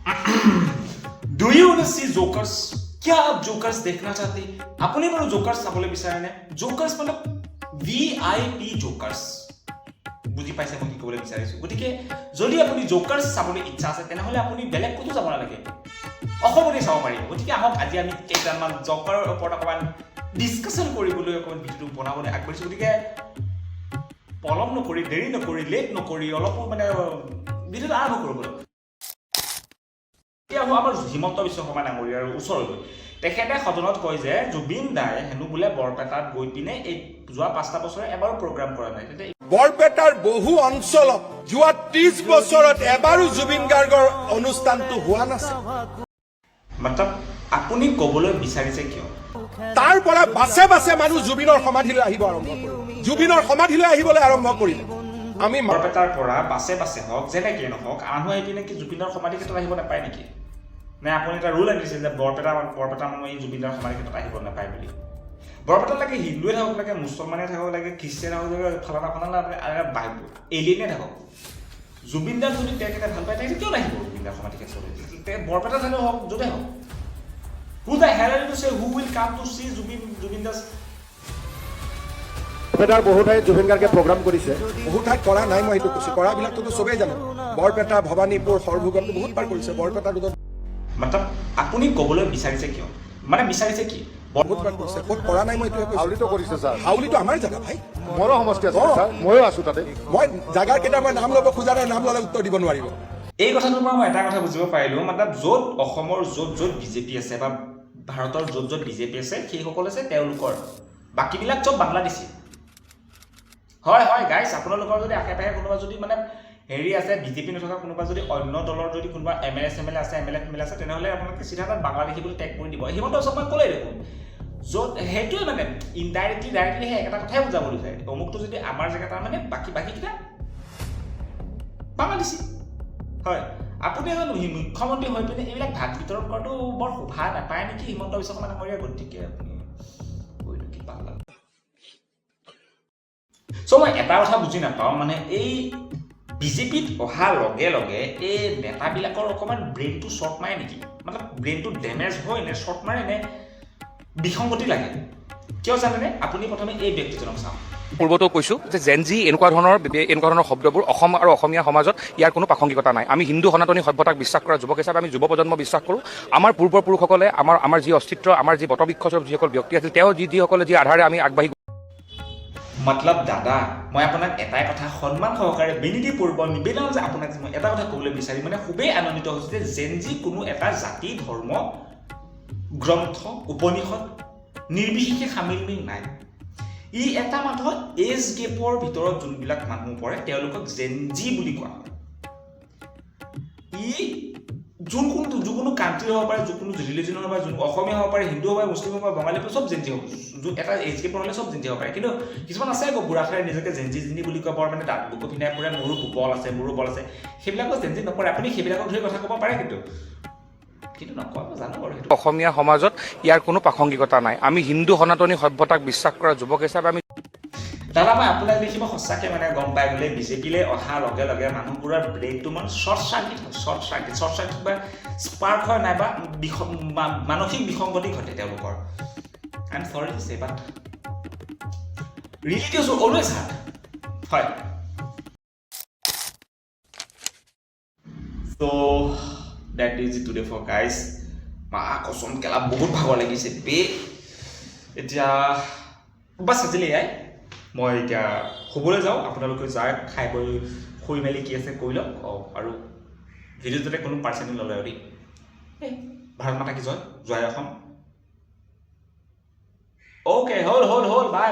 Do you want to see Jokers? क्या आप jokers देखना चाहते हैं? আপুনি বাৰু জোকাৰ্স চাবলৈ বিচাৰে নে? জোকাৰ্স মানে VIP জোকাৰ্স। বুজি পাইছে মই কি ক'বলৈ বিচাৰিছো? গতিকে যদি আপুনি জোকাৰ্স চাবলৈ ইচ্ছা আছে তেনেহলে আপুনি বেলেগ ক'তো যাব নালাগে। অসমতে চাব পাৰিব। গতিকে আহক আজি আমি কেইটামান জোকাৰৰ ওপৰত অকমান ডিসকাশন কৰিবলৈ অকমান ভিডিঅ'টো বনাবলৈ আগবাঢ়িছো। গতিকে পলম নকৰি, দেৰি নকৰি, লেট নকৰি অলপ মানে ভিডিঅ'টো আৰম্ভ কৰোঁ। এতিয়া আমাৰ হিমন্ত বিশ্ব শৰ্মা ডাঙৰীয়াৰ ওচৰলৈ তেখেতে সদনত কয় যে জুবিন দাই হেনো বোলে বৰপেটাত গৈ পিনে এই যোৱা 5টা বছৰে এবাৰো প্ৰগ্ৰাম কৰা নাই। বৰপেটাৰ বহু অঞ্চলত যোৱা 30 বছৰত এবাৰো জুবিন গাৰ্গৰ অনুষ্ঠানটো হোৱা নাছিল। মতলব আপুনি ক'বলৈ বিচাৰিছে কিয়? তাৰ পৰা বাছে বাছে মানুহ জুবিনৰ সমাধিলৈ আহিব আৰম্ভ কৰিলে। জুবিনৰ সমাধিলৈ আহিবলৈ আৰম্ভ কৰিলে। আমি বৰপেটাৰ পৰা বাছে বাছে হওক যেনেকে নহওক মানুহ আহি পিনে কি জুবিনৰ সমাধি ক্ষেত্ৰত আহিব নাপায় নেকি? নে আপুনি এটা ৰুল আনিছে যে বৰপেটা মানুহ এই জুবিনৰ সমাধি ক্ষেত্ৰত আহিব নাপায় বুলি? বৰপেটাত লাগে হিন্দুৱে থাকক লাগে, মুছলমানে থাকক লাগে, খ্ৰীষ্টিয়ান থাকক লাগে, ফলানা এলিয়েনে থাকক, জুবিন দাক যদি তেখেতে ভাল পায় তেখেতে কিয় নাহিব জুবিন দাৰ সমাধি ক্ষেত্ৰলৈ? বৰপেটাত হ'লেও হওক য'তে হওক। Who the hell are you to say who will come to see Jubin Das? বৰপেটাৰ বহু ঠাইত জুবিন গাৰ্গে প্ৰগ্ৰাম কৰিছে, বহু ঠাইত কৰা নাই। মই এইটো কৈছো, কৰাবিলাকতো চবেই জানো। বৰপেটা, ভৱানীপুৰ, সৰভোগতো বহুত বাৰ কৰিছে। বৰপেটা ৰোডত মতলব আপুনি ক'বলৈ বিচাৰিছে কিয়? মানে বিচাৰিছে কি? বহুত বাৰ কৰিছে। ক'ত কৰা নাই মই এইটোৱে কৈছো। হাউলিতো কৰিছে ছাৰ। হাউলিটো আমাৰ জেগা ভাই, মোৰো সমষ্টি আছে ছাৰ, ময়ো আছো তাতে। মই জাগাৰ কেইটা মই নাম ল'ব খোজা নাই, নাম ল'লে উত্তৰ দিব নোৱাৰিব। এই কথাটোৰ পৰা মই এটা কথা বুজিব পাৰিলো, মতলব য'ত অসমৰ য'ত বিজেপি আছে বা ভাৰতৰ য'ত বিজেপি আছে সেইসকল আছে তেওঁলোকৰ, বাকীবিলাক চব বাংলাদেশী। হয় গাইছ, আপোনালোকৰ যদি আশে পাশে কোনোবা যদি মানে হেৰি আছে বিজেপি নথকা কোনোবা যদি অন্য দলৰ যদি কোনোবা MLA আছে MLA আছে তেনেহ'লে আপোনালোকে চিধা তাত বাংলাদেশী বুলি টেগ কৰি দিব। হিমন্ত বিশ্ব শৰ্মাই ক'লেই দেখোন য'ত সেইটোৱে মানে ইনডাইৰেক্টলি ডাইৰেক্টলি সেই একেটা কথাই বুজাব বিচাৰে। অমুকটো যদি আমাৰ জেগা তাৰ মানে বাকীকেইটা বাংলাদেশী। হয়, আপুনি এজন মুখ্যমন্ত্ৰী হৈ পিনে এইবিলাক ভাগ বিতৰণ কৰাটো বৰ শোভা নাপায় নেকি হিমন্ত বিশ্ব শৰ্মা ডাঙৰীয়া? গতিকে আপুনি কৈলো কি পালা। মই এটা কথা বুজি নাপাওঁ, মানে এই বিজেপিত অহাৰ লগে লগে এই নেতাবিলাকৰ অকণমান ব্ৰেইনটো শ্বৰ্ট মাৰে নেকি? মানে ব্ৰেইনটো ডেমেজ হয় নে শ্বৰ্ট মাৰে নে বিসংগতি লাগে? কিয় জানেনে? আপুনি প্ৰথমে এই ব্যক্তিজনক চাওক। পূৰ্বতো কৈছো যে জেনজি এনেকুৱা ধৰণৰ শব্দবোৰ অসম আৰু অসমীয়া সমাজত ইয়াৰ কোনো প্ৰাসংগিকতা নাই। আমি হিন্দু সনাতনী সভ্যতাক বিশ্বাস কৰা যুৱক হিচাপে আমি যুৱ প্ৰজন্ম বিশ্বাস কৰোঁ। আমাৰ পূৰ্বপুৰুষসকলে আমাৰ যি অস্তিত্ব, আমাৰ যি বটবৃক্ষস্বৰূপ যিসকল ব্যক্তি আছিল, তেওঁ যিসকলে যি আধাৰে আমি আগবাঢ়ি মতলব দাদা, মই আপোনাক এটাই কথা সন্মান সহকাৰে বিনীতিপূৰ্বক নিবেদন যে আপোনাক মই এটা কথা ক'বলৈ বিচাৰিম, মানে খুবেই আনন্দিত হৈছোঁ যে জেনজি কোনো এটা জাতি, ধৰ্ম, গ্ৰন্থ, উপনিষদ নিৰ্বিশেষে সামিল নাই। ই এটা মাত্ৰ এজ গেপৰ ভিতৰত যোনবিলাক মানুহ পৰে তেওঁলোকক জেনজি বুলি কোৱা হয়। ই যিকোনো কাণ্ট্ৰি হ'ব পাৰে, যিকোনো ৰিলিজন হ'ব পাৰে, অসমীয়া হ'ব পাৰে, হিন্দু হ'ব পাৰে, মুছলিম হ'ব পাৰে, বঙালী হ'ব, চব জেনজি হ'ব। এটা এজ গেপৰ হ'লে চব জেনজি হ'ব পাৰে। কিন্তু কিছুমান আছে আকৌ বুঢ়াখাই নিজকে জেনজি বুলি কয়, বৰ মানে দাঁত বুকু পিন্ধাই ফুৰে, মোৰো বল আছে, সেইবিলাকো জেনজি নকৰে। আপুনি সেইবিলাকক ধৰি কথা ক'ব পাৰে কিন্তু নকয়, জানো বাৰু সেইটো। অসমীয়া সমাজত ইয়াৰ কোনো প্ৰাসংগিকতা নাই। আমি হিন্দু সনাতনী সভ্যতাক বিশ্বাস কৰা যুৱক হিচাপে আমি দাদা মই আপোনাক দেখি মই সঁচাকৈ মানে গম পাই গ'লে বিজেপিলৈ অহাৰ লগে লগে মানুহবোৰৰ ব্ৰেইনটো মানে শ্বৰ্ট চাৰ্কিট বা স্পাৰ্ক হয় নাইবা মানসিক বিসংগতি ঘটে তেওঁলোকৰ। আই এম চৰি টু চে বাট ৰিয়েলিটি ইজ অলৱেজ হাৰ্ড। হয়, চ' that is it today for guys. মা কচম কেলা বহুত ভাগৰ লাগিছে বে। এতিয়া বাছ আজিলৈ এয়াই। মই এতিয়া শুবলৈ যাওঁ, আপোনালোকে যায় খাই বৈ শুই মেলি কি আছে কৰি লওক। আৰু ভিডিঅ' যাতে কোনো পাৰ্চেণ্ট নলয় দেই। ভাৰত মাতা কি জয় অসম। অ'কে, হ'ল বাই